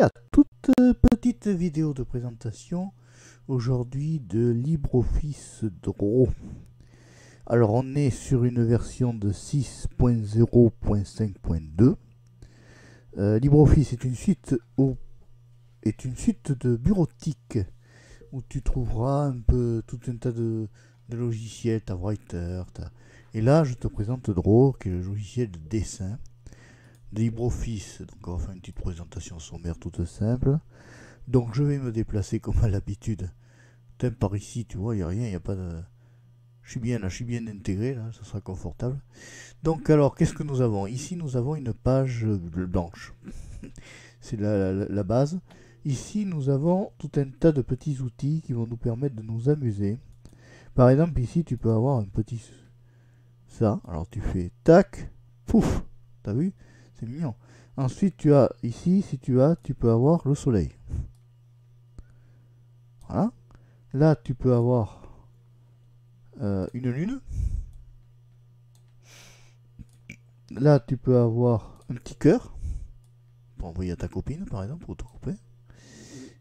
à toute petite vidéo de présentation aujourd'hui de LibreOffice Draw. Alors on est sur une version de 6.0.5.2. LibreOffice est une suite de bureautique où tu trouveras un peu tout un tas de logiciels, ta Writer, et là je te présente Draw qui est le logiciel de dessin de LibreOffice. Donc on va faire une petite présentation sommaire toute simple. Donc je vais me déplacer comme à l'habitude. Par ici, tu vois, il n'y a rien, il n'y a pas de... Je suis bien là, je suis bien intégré là, ça sera confortable. Donc alors, qu'est-ce que nous avons? Ici, nous avons une page blanche. C'est la base. Ici, nous avons tout un tas de petits outils qui vont nous permettre de nous amuser. Par exemple, ici, tu peux avoir un petit... Ça, alors tu fais tac, pouf, t'as vu? C'est mignon. Ensuite, tu as ici, si tu peux avoir le soleil. Voilà. Là, tu peux avoir une lune. Là, tu peux avoir un petit cœur pour envoyer à ta copine, par exemple, ou ton copain.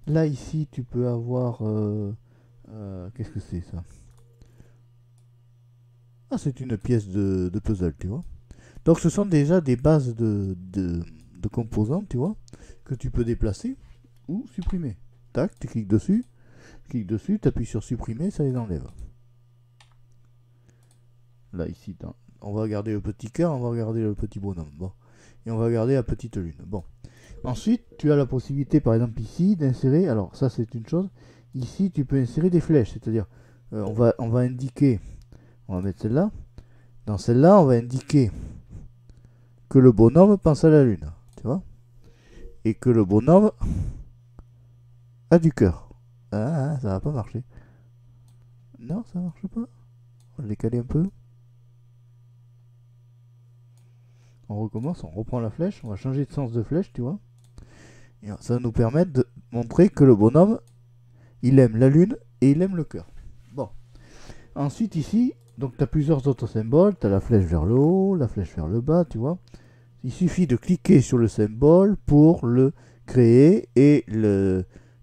Là, ici, tu peux avoir... qu'est-ce que c'est, ça? Ah, c'est une pièce de puzzle, tu vois. Donc, ce sont déjà des bases de composants, tu vois, que tu peux déplacer ou supprimer. Tac, tu cliques dessus, tu appuies sur supprimer, ça les enlève. Là, ici, on va regarder le petit cœur, on va regarder le petit bonhomme. Bon. Et on va regarder la petite lune. Bon. Ensuite, tu as la possibilité, par exemple, ici, d'insérer. Alors, ça, c'est une chose. Ici, tu peux insérer des flèches. C'est-à-dire, on va indiquer. On va mettre celle-là. Dans celle-là, on va indiquer que le bonhomme pense à la lune. Tu vois? Et que le bonhomme a du cœur. Ah, ça va pas marcher. Non, ça marche pas. On va le décaler un peu. On recommence, on reprend la flèche, on va changer de sens de flèche, tu vois. Et ça va nous permettre de montrer que le bonhomme, il aime la lune et il aime le cœur. Bon. Ensuite ici, donc tu as plusieurs autres symboles, tu as la flèche vers le haut, la flèche vers le bas, tu vois. Il suffit de cliquer sur le symbole pour le créer et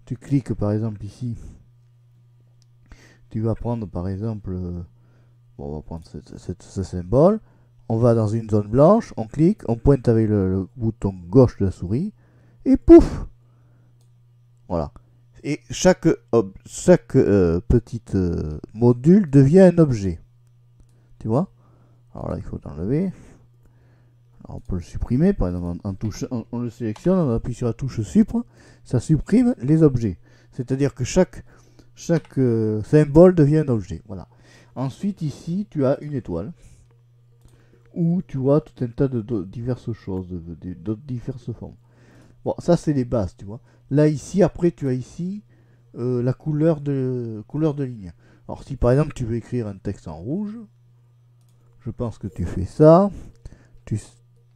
tu cliques par exemple ici. Tu vas prendre par exemple, bon, on va prendre ce symbole. On va dans une zone blanche, on clique, on pointe avec le bouton gauche de la souris, et pouf! Voilà. Et chaque petit module devient un objet. Tu vois? Alors là, il faut l'enlever. On peut le supprimer, par exemple, on le sélectionne, on appuie sur la touche Supre, ça supprime les objets. C'est-à-dire que chaque symbole devient un objet. Voilà. Ensuite, ici, tu as une étoile. Où tu vois tout un tas de diverses choses, de diverses formes. Bon, ça c'est les bases, tu vois. Là ici, après tu as ici la couleur de ligne. Alors si par exemple tu veux écrire un texte en rouge, je pense que tu fais ça.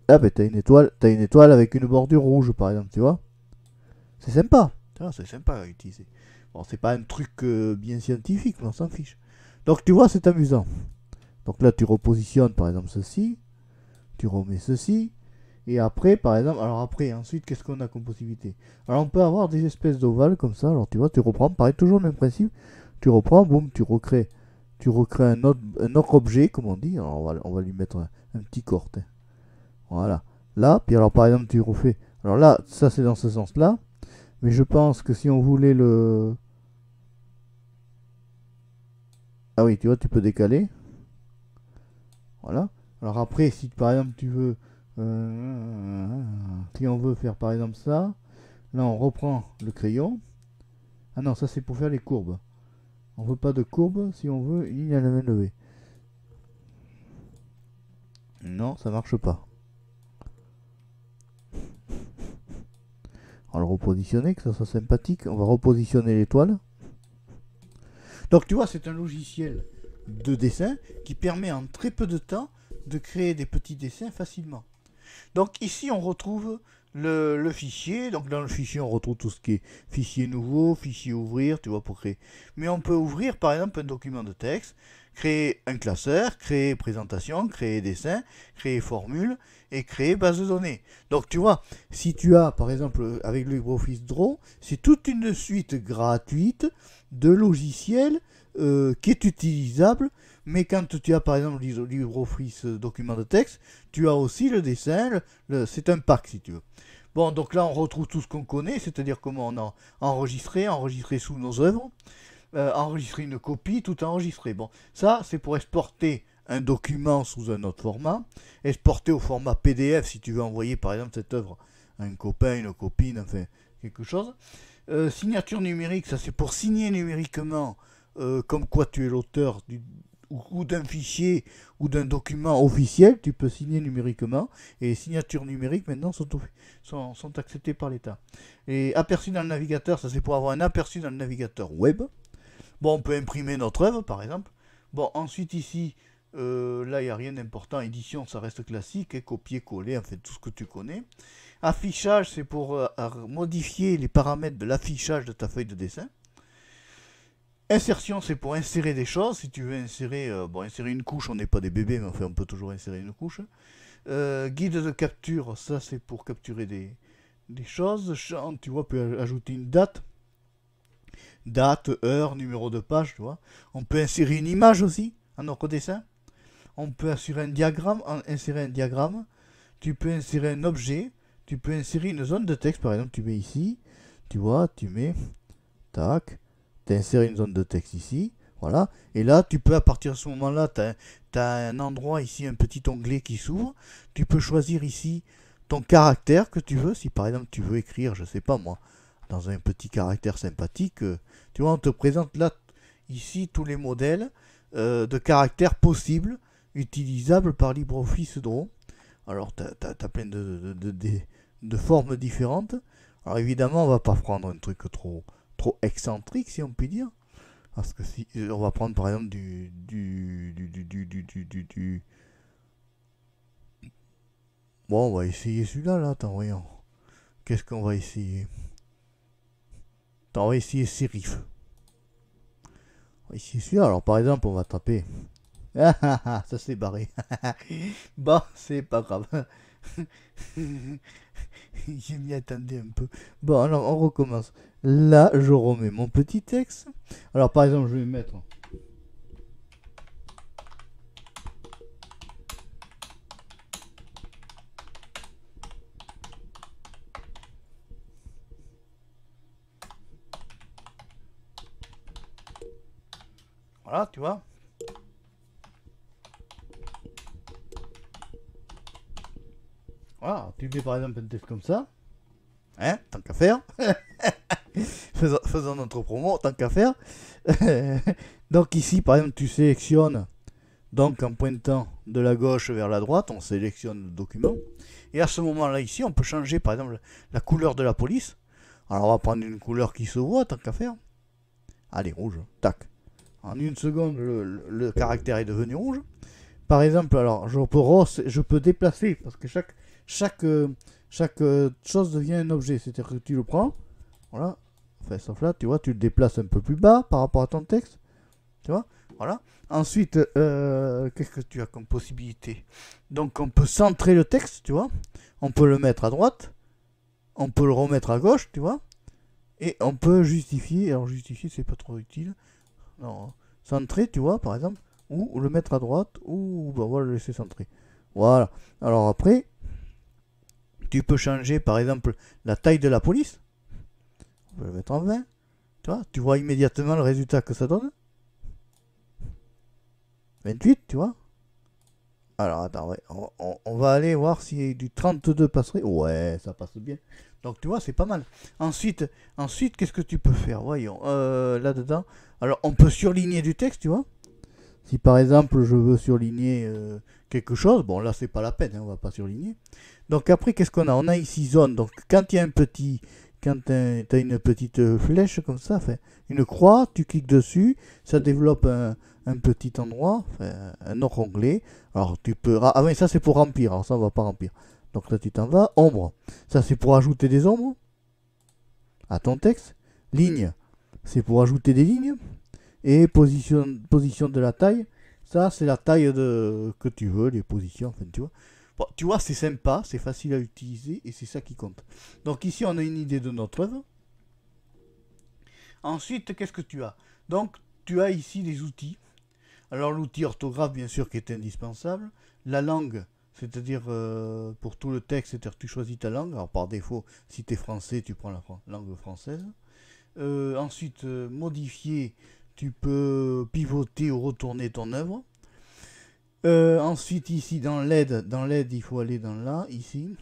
Ah ben t'as une étoile avec une bordure rouge par exemple, tu vois. C'est sympa. C'est sympa à utiliser. Bon, c'est pas un truc bien scientifique, mais on s'en fiche. Donc tu vois, c'est amusant. Donc là, tu repositionnes par exemple ceci, tu remets ceci, et après, par exemple, ensuite, qu'est-ce qu'on a comme possibilité? Alors on peut avoir des espèces d'ovales comme ça, alors tu vois, tu reprends, pareil, toujours le même principe, tu reprends, boum, tu recrées un autre objet, comme on dit, alors on va lui mettre un petit corps, voilà, là, puis alors par exemple, tu refais, alors là, ça c'est dans ce sens-là, mais je pense que si on voulait le... Ah oui, tu vois, tu peux décaler. Voilà. Alors après, si par exemple tu veux, si on veut faire par exemple ça, là on reprend le crayon. Ah non, ça c'est pour faire les courbes. On veut pas de courbe si on veut une ligne à la main levée. Non, ça marche pas. On va le repositionner, que ça soit sympathique. On va repositionner l'étoile. Donc tu vois, c'est un logiciel de dessin qui permet en très peu de temps de créer des petits dessins facilement. Donc ici on retrouve le fichier. Donc dans le fichier on retrouve tout ce qui est fichier nouveau, fichier ouvrir, tu vois, pour créer. Mais on peut ouvrir par exemple un document de texte créer un classeur, créer présentation, créer dessin, créer formule et créer base de données. Donc tu vois, si tu as par exemple avec le LibreOffice Draw, c'est toute une suite gratuite de logiciels qui est utilisable. Mais quand tu as par exemple LibreOffice document de texte, tu as aussi le dessin, c'est un pack si tu veux. Bon, donc là on retrouve tout ce qu'on connaît, c'est-à-dire comment on a enregistré sous nos œuvres, enregistrer une copie, tout enregistré. Bon, ça c'est pour exporter un document sous un autre format, exporter au format PDF si tu veux envoyer par exemple cette œuvre à un copain, une copine, enfin quelque chose. Signature numérique, ça c'est pour signer numériquement comme quoi tu es l'auteur ou d'un fichier ou d'un document officiel, tu peux signer numériquement, et les signatures numériques maintenant sont acceptées par l'État. Et aperçu dans le navigateur, ça c'est pour avoir un aperçu dans le navigateur web. Bon, on peut imprimer notre œuvre par exemple. Bon, ensuite ici, là il n'y a rien d'important, édition ça reste classique, et copier-coller, en fait tout ce que tu connais. Affichage, c'est pour modifier les paramètres de l'affichage de ta feuille de dessin. Insertion, c'est pour insérer des choses. Si tu veux insérer, insérer une couche, on n'est pas des bébés, mais enfin on peut toujours insérer une couche. Guide de capture, ça c'est pour capturer des choses. Champ, tu vois, on peut ajouter une date. Date, heure, numéro de page, tu vois. On peut insérer une image aussi en notre dessin. On peut insérer un diagramme. Tu peux insérer un objet. Tu peux insérer une zone de texte, par exemple, tu mets ici. Tu vois, tu mets, tac. Tu as inséré une zone de texte ici, voilà, et là tu peux à partir de ce moment là, tu as un endroit ici, un petit onglet qui s'ouvre, tu peux choisir ici ton caractère que tu veux, si par exemple tu veux écrire, je sais pas moi, dans un petit caractère sympathique, tu vois, on te présente là, ici, tous les modèles de caractères possibles, utilisables par LibreOffice Draw. Alors tu as plein de formes différentes. Alors évidemment on va pas prendre un truc trop excentrique si on peut dire, parce que si on va prendre par exemple bon, on va essayer celui-là là, attends, voyons, qu'est-ce qu'on va essayer, attends, on va essayer Serif, on va essayer celui-là. Alors par exemple on va taper ça s'est barré bon, c'est pas grave je m'y attendais un peu. Bon, alors on recommence. Là, je remets mon petit texte. Alors, par exemple, je vais mettre... Voilà, tu vois. Voilà, tu mets par exemple un texte comme ça. Hein, tant qu'à faire. faisons notre promo, tant qu'à faire. Donc ici, par exemple, tu sélectionnes, donc en pointant de la gauche vers la droite, on sélectionne le document. Et à ce moment-là, ici, on peut changer, par exemple, la couleur de la police. Alors, on va prendre une couleur qui se voit, tant qu'à faire. Allez, rouge, tac. En une seconde, le caractère est devenu rouge. Par exemple, alors, je peux déplacer, parce que chaque chose devient un objet. C'est-à-dire que tu le prends, voilà, enfin, sauf là, tu vois, tu le déplaces un peu plus bas par rapport à ton texte, tu vois, voilà. Ensuite, qu'est-ce que tu as comme possibilité? Donc, on peut centrer le texte, tu vois, on peut le mettre à droite, on peut le remettre à gauche, tu vois, et on peut justifier. Alors, justifier, c'est pas trop utile. Non, centrer, tu vois, par exemple, ou le mettre à droite, ou on va le laisser centrer. Voilà. Alors après, tu peux changer par exemple la taille de la police. On peut le mettre en 20. Tu vois immédiatement le résultat que ça donne. 28, tu vois. Alors attends, ouais, on va aller voir si du 32 passerait. Ouais, ça passe bien. Donc tu vois, c'est pas mal. Ensuite qu'est-ce que tu peux faire? Voyons, là-dedans. Alors on peut surligner du texte, tu vois. Si par exemple je veux surligner quelque chose, bon là c'est pas la peine, hein, on va pas surligner. Donc après qu'est-ce qu'on a? On a ici zone. Donc quand il y a quand tu as une petite flèche comme ça, enfin, une croix, tu cliques dessus, ça développe un petit endroit, enfin, un autre onglet. Alors tu peux... Ah oui, ça c'est pour remplir, alors ça on va pas remplir. Donc là tu t'en vas, ombre, ça c'est pour ajouter des ombres à ton texte. Ligne, c'est pour ajouter des lignes. Et position de la taille, Ça, c'est la taille que tu veux, les positions, enfin, tu vois. Bon, tu vois, c'est sympa, c'est facile à utiliser et c'est ça qui compte. Donc ici, on a une idée de notre œuvre. Ensuite, qu'est-ce que tu as? Donc, tu as ici les outils. Alors, l'outil orthographe, bien sûr, qui est indispensable. La langue, c'est-à-dire pour tout le texte, c'est-à-dire tu choisis ta langue. Alors, par défaut, si tu es français, tu prends la langue française. Ensuite, modifier, tu peux pivoter ou retourner ton œuvre. Ensuite, ici, dans l'aide, il faut aller dans là, ici.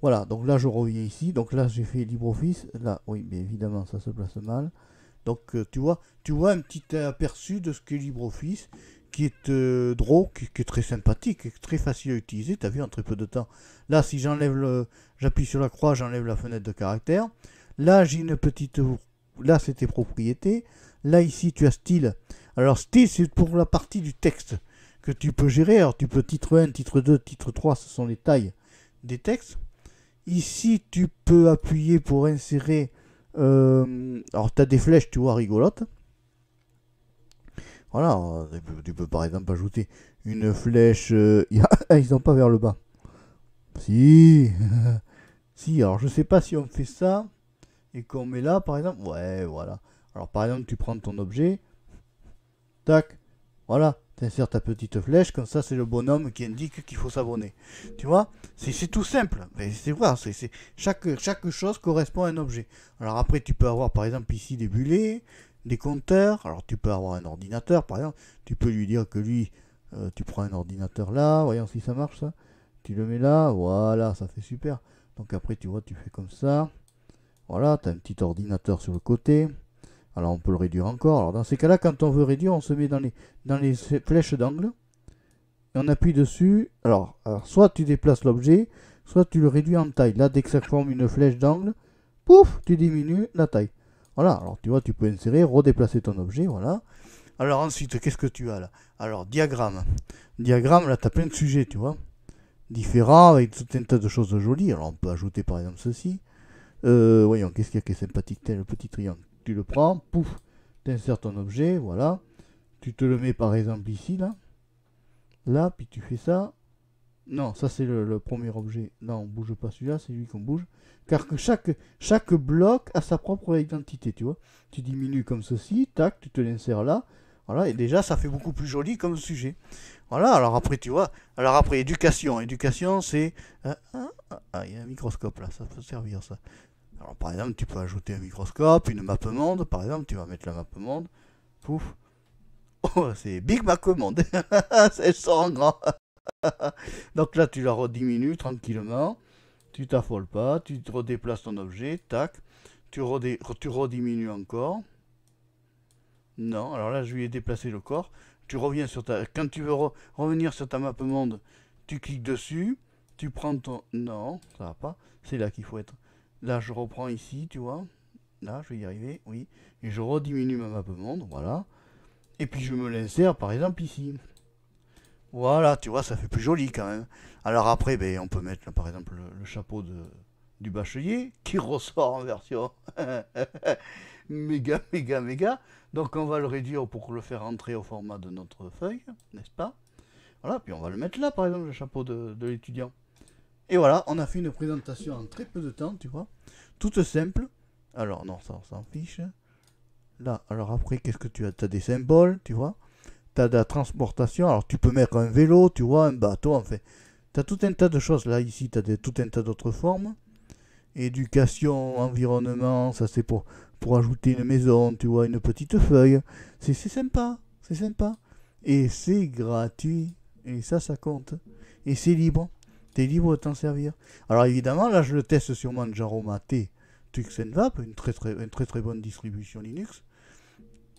Voilà, donc là, je reviens ici. Donc là, j'ai fait LibreOffice. Là, oui, mais évidemment, ça se place mal. Donc, tu vois un petit aperçu de ce qu'est LibreOffice, qui est drôle, qui est très sympathique, qui est très facile à utiliser. Tu as vu en très peu de temps. Là, si j'appuie sur la croix, j'enlève la fenêtre de caractère. Là, j'ai une petite... Là, c'était propriété. Là, ici, tu as style. Alors, style, c'est pour la partie du texte que tu peux gérer. Alors, tu peux titre 1, titre 2, titre 3, ce sont les tailles des textes. Ici, tu peux appuyer pour insérer... alors, tu as des flèches, tu vois, rigolotes. Voilà, tu peux par exemple ajouter une flèche... ils n'ont pas vers le bas. Si, si, alors je sais pas si on fait ça et qu'on met là, par exemple. Ouais, voilà. Alors, par exemple, tu prends ton objet. Tac. Voilà. Tu insères ta petite flèche. Comme ça, c'est le bonhomme qui indique qu'il faut s'abonner. Tu vois? C'est tout simple. Mais c'est vrai. Chaque chose correspond à un objet. Alors, après, tu peux avoir, par exemple, ici des bulets, des compteurs. Alors, tu peux avoir un ordinateur, par exemple. Tu peux lui dire que lui, tu prends un ordinateur là. Voyons si ça marche, ça. Tu le mets là. Voilà, ça fait super. Donc, après, tu vois, tu fais comme ça. Voilà, tu as un petit ordinateur sur le côté. Alors on peut le réduire encore. Alors dans ces cas-là, quand on veut réduire, on se met dans les flèches d'angle. Et on appuie dessus. Alors, soit tu déplaces l'objet, soit tu le réduis en taille. Là, dès que ça forme une flèche d'angle, pouf, tu diminues la taille. Voilà, alors tu vois, tu peux insérer, redéplacer ton objet, voilà. Alors ensuite, qu'est-ce que tu as là? Alors, diagramme. Diagramme, là, tu as plein de sujets, tu vois. Différents, avec tout un tas de choses jolies. Alors on peut ajouter par exemple ceci. Voyons, qu'est-ce qu'il y a qui est sympathique? Tel le petit triangle. Tu le prends, pouf, tu insères ton objet, voilà. Tu te le mets par exemple ici, là. Là, puis tu fais ça. Non, ça c'est le premier objet. Là, on bouge pas celui-là, c'est lui qu'on bouge. Car que chaque bloc a sa propre identité, tu vois. Tu diminues comme ceci, tac, tu te l'insères là. Voilà, et déjà, ça fait beaucoup plus joli comme sujet. Voilà, alors après, tu vois. Alors après, éducation. Éducation, c'est... il y a un microscope là, ça peut servir ça. Alors par exemple, tu peux ajouter un microscope, une map monde, par exemple, tu vas mettre la map monde, pouf. Oh, c'est Big Mac Monde, c'est sort en grand. Donc là, tu la rediminues tranquillement, tu t'affoles pas, tu redéplaces ton objet, tac, tu rediminues encore. Non, alors là, je lui ai déplacé le corps. Tu reviens sur ta... Quand tu veux revenir sur ta map monde, tu cliques dessus, tu prends ton... Non, ça va pas, c'est là qu'il faut être. Là, je reprends ici, tu vois. Là, je vais y arriver, oui. Et je rediminue ma map monde, voilà. Et puis je me l'insère, par exemple, ici. Voilà, tu vois, ça fait plus joli quand même. Alors après, ben, on peut mettre, là, par exemple, le chapeau du bachelier, qui ressort en version méga, méga, méga. Donc on va le réduire pour le faire entrer au format de notre feuille, n'est-ce pas? Voilà, puis on va le mettre là, par exemple, le chapeau de l'étudiant. Et voilà, on a fait une présentation en très peu de temps, tu vois. Toute simple. Alors, non, ça, on s'en fiche. Là, alors après, qu'est-ce que tu as? Tu as des symboles, tu vois. Tu as de la transportation. Alors, tu peux mettre un vélo, tu vois, un bateau, en fait. Tu as tout un tas de choses. Là, ici, tu as tout un tas d'autres formes. Éducation, environnement, ça c'est pour ajouter une maison, tu vois, une petite feuille. C'est sympa, c'est sympa. Et c'est gratuit. Et ça compte. Et c'est libre. T'es libre de t'en servir. Alors évidemment, là je le teste sur Manjaro Mate Tuxenvap, une très bonne distribution Linux,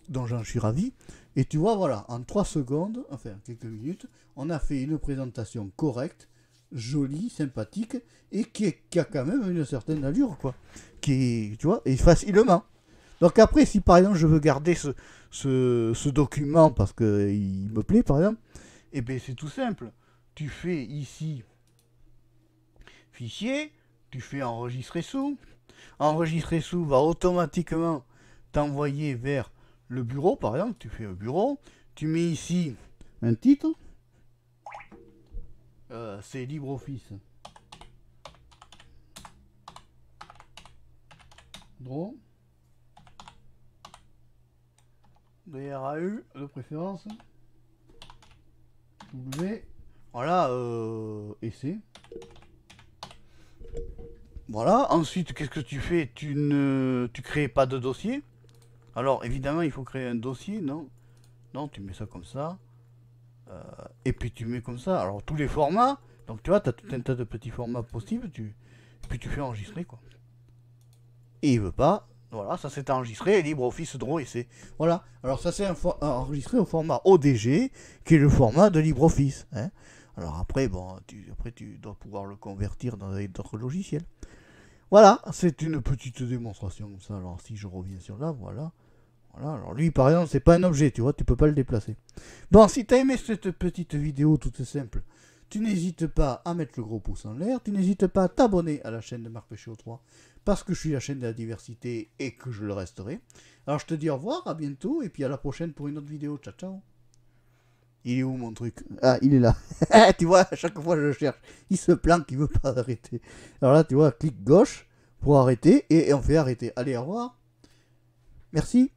dont j'en suis ravi. Et tu vois, voilà, en 3 secondes, enfin quelques minutes, on a fait une présentation correcte, jolie, sympathique, et qui a quand même une certaine allure, quoi. Qui est, tu vois, et facilement. Donc après, si par exemple je veux garder ce document parce qu'il me plaît, par exemple, eh bien c'est tout simple. Tu fais ici fichier, tu fais enregistrer sous. Enregistrer sous va automatiquement t'envoyer vers le bureau, par exemple, tu fais le bureau, Tu mets ici un titre. C'est LibreOffice. Draw. DRAU de préférence. W. Voilà, essai. Voilà, ensuite, qu'est-ce que tu fais? Tu crées pas de dossier. Alors, évidemment, il faut créer un dossier, non? Non, tu mets ça comme ça. Et puis tu mets comme ça. Alors, tous les formats. Donc, tu vois, tu as tout un tas de petits formats possibles. Puis tu fais enregistrer, quoi. Et il veut pas. Voilà, ça s'est enregistré. LibreOffice Draw essai. Voilà. Alors, ça s'est enregistré au format ODG, qui est le format de LibreOffice. Hein. Alors, après, bon, tu dois pouvoir le convertir dans d'autres logiciels. Voilà, c'est une petite démonstration comme ça. Alors, si je reviens sur là, voilà. Voilà, alors lui par exemple c'est pas un objet, tu vois, tu peux pas le déplacer. Bon, si tu as aimé cette petite vidéo toute simple, tu n'hésites pas à mettre le gros pouce en l'air, tu n'hésites pas à t'abonner à la chaîne de Marc Péchaud 3, parce que je suis la chaîne de la diversité et que je le resterai. Alors je te dis au revoir, à bientôt, et puis à la prochaine pour une autre vidéo, ciao ciao. Il est où mon truc? Ah, il est là. Tu vois, à chaque fois je le cherche, il se planque, il veut pas arrêter. Alors là, tu vois, clic gauche pour arrêter, et on fait arrêter. Allez, au revoir. Merci.